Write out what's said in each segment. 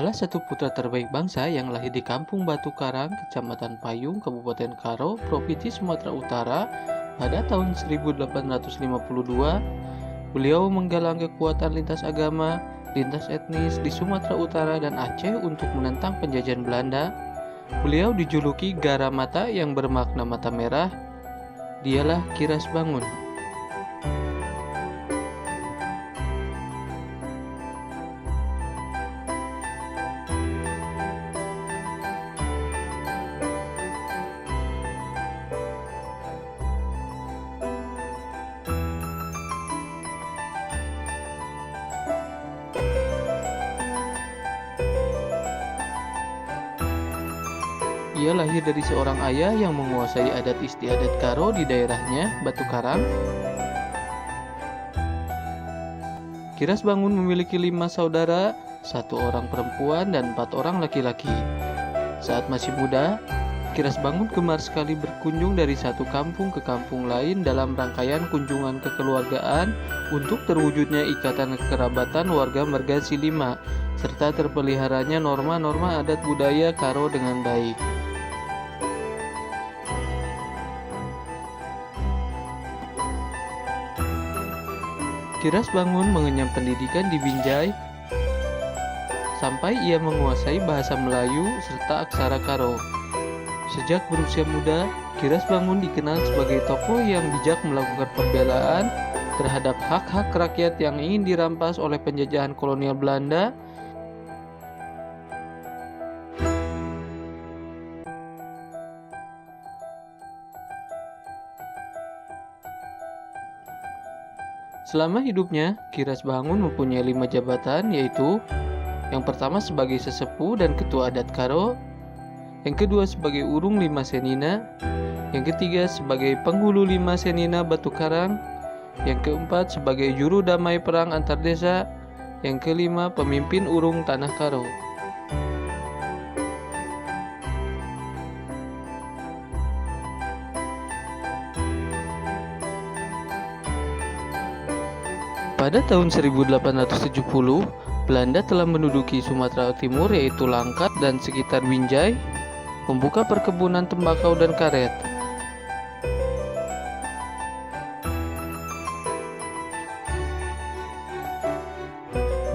Salah satu putra terbaik bangsa yang lahir di Kampung Batu Karang, Kecamatan Payung, Kabupaten Karo, Provinsi Sumatera Utara pada tahun 1852, beliau menggalang kekuatan lintas agama, lintas etnis di Sumatera Utara dan Aceh untuk menentang penjajahan Belanda. Beliau dijuluki Garamata yang bermakna mata merah. Dialah Kiras Bangun. Ia lahir dari seorang ayah yang menguasai adat istiadat Karo di daerahnya, Batu Karang. Kiras Bangun memiliki 5 saudara, 1 orang perempuan dan 4 orang laki-laki. Saat masih muda, Kiras Bangun gemar sekali berkunjung dari satu kampung ke kampung lain dalam rangkaian kunjungan kekeluargaan untuk terwujudnya ikatan kekerabatan warga Mergasi 5, serta terpeliharanya norma-norma adat budaya Karo dengan baik. Kiras Bangun mengenyam pendidikan di Binjai sampai ia menguasai bahasa Melayu serta aksara Karo. Sejak berusia muda, Kiras Bangun dikenal sebagai tokoh yang bijak melakukan pembelaan terhadap hak-hak rakyat yang ingin dirampas oleh penjajahan kolonial Belanda. Selama hidupnya, Kiras Bangun mempunyai 5 jabatan, yaitu yang pertama sebagai sesepuh dan ketua adat Karo, yang kedua sebagai urung 5 senina, yang ketiga sebagai penghulu 5 senina Batu Karang, yang keempat sebagai juru damai perang antar desa, yang kelima pemimpin urung tanah Karo. Pada tahun 1870, Belanda telah menduduki Sumatera Timur yaitu Langkat dan sekitar Binjai, membuka perkebunan tembakau dan karet.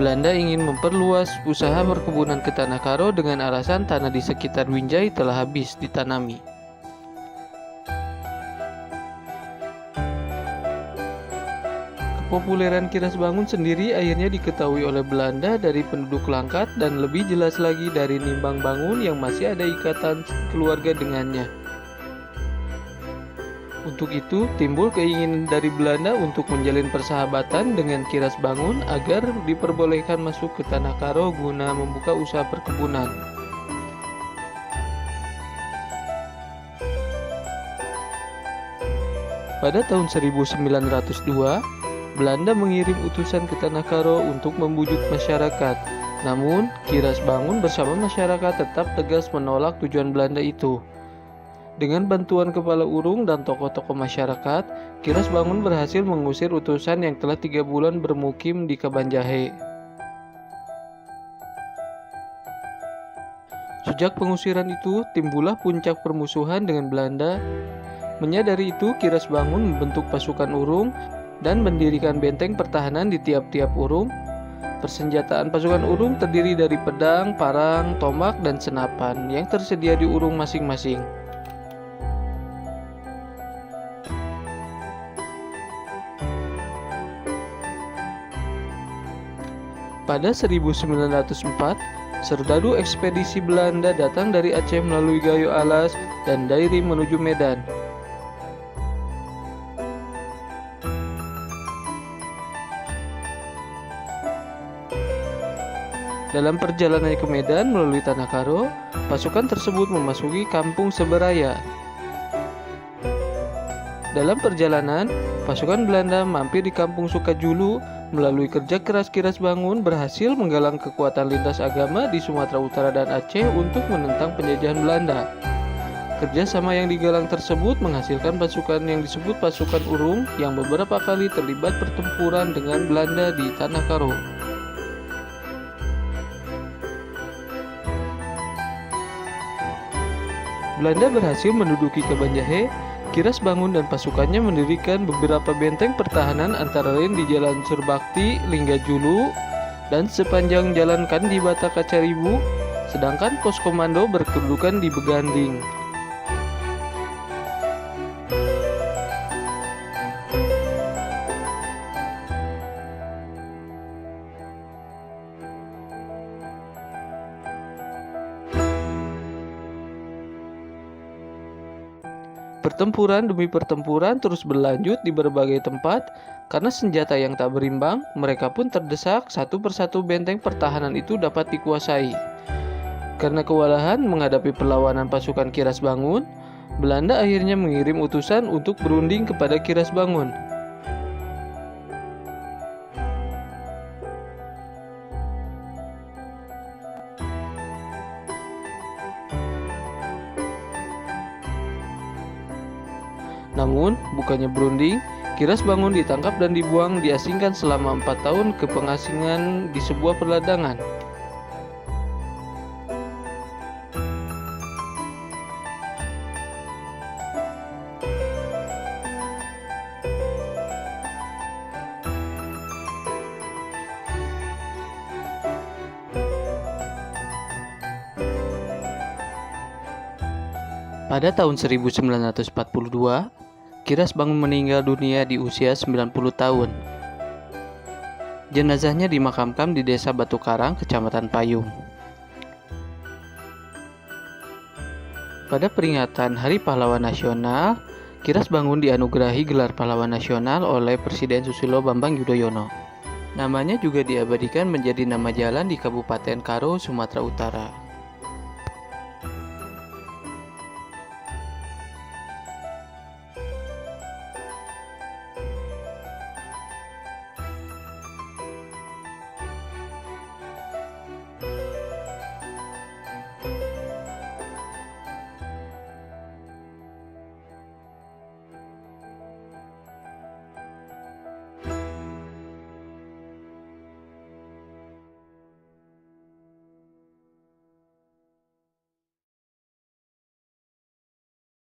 Belanda ingin memperluas usaha perkebunan ke tanah Karo dengan alasan tanah di sekitar Binjai telah habis ditanami. Kepopuleran Kiras Bangun sendiri akhirnya diketahui oleh Belanda dari penduduk Langkat dan lebih jelas lagi dari Nimbang Bangun yang masih ada ikatan keluarga dengannya. Untuk itu, timbul keinginan dari Belanda untuk menjalin persahabatan dengan Kiras Bangun agar diperbolehkan masuk ke tanah Karo guna membuka usaha perkebunan. Pada tahun 1902, Belanda mengirim utusan ke tanah Karo untuk membujuk masyarakat. Namun, Kiras Bangun bersama masyarakat tetap tegas menolak tujuan Belanda itu. Dengan bantuan kepala urung dan tokoh-tokoh masyarakat, Kiras Bangun berhasil mengusir utusan yang telah 3 bulan bermukim di Kabanjahe. Sejak pengusiran itu, timbullah puncak permusuhan dengan Belanda. Menyadari itu, Kiras Bangun membentuk pasukan urung dan mendirikan benteng pertahanan di tiap-tiap urung. Persenjataan pasukan urung terdiri dari pedang, parang, tombak, dan senapan yang tersedia di urung masing-masing. Pada 1904, serdadu ekspedisi Belanda datang dari Aceh melalui Gayo Alas dan Dairi menuju Medan. Dalam perjalanannya ke Medan melalui tanah Karo, pasukan tersebut memasuki kampung Seberaya. Dalam perjalanan, pasukan Belanda mampir di kampung Sukajulu. Melalui kerja keras Kiras Bangun berhasil menggalang kekuatan lintas agama di Sumatera Utara dan Aceh untuk menentang penjajahan Belanda. Kerjasama yang digalang tersebut menghasilkan pasukan yang disebut pasukan urung yang beberapa kali terlibat pertempuran dengan Belanda di tanah Karo. Belanda berhasil menduduki Kabanjahe. Kiras Bangun dan pasukannya mendirikan beberapa benteng pertahanan antara lain di Jalan Surbakti, Linggajulu, dan sepanjang Jalan Kandi Bata Kacaribu, sedangkan pos komando berkedudukan di Beganding. Pertempuran demi pertempuran terus berlanjut di berbagai tempat. Karena senjata yang tak berimbang, mereka pun terdesak satu persatu benteng pertahanan itu dapat dikuasai. Karena kewalahan menghadapi perlawanan pasukan Kiras Bangun, Belanda akhirnya mengirim utusan untuk berunding kepada Kiras Bangun. Namun, bukannya berunding, Kiras Bangun ditangkap dan diasingkan selama 4 tahun ke pengasingan di sebuah perladangan. Pada tahun 1942, Kiras Bangun meninggal dunia di usia 90 tahun. Jenazahnya dimakamkan di Desa Batu Karang, Kecamatan Payung. Pada peringatan Hari Pahlawan Nasional, Kiras Bangun dianugerahi gelar Pahlawan Nasional oleh Presiden Susilo Bambang Yudhoyono. Namanya juga diabadikan menjadi nama jalan di Kabupaten Karo, Sumatera Utara.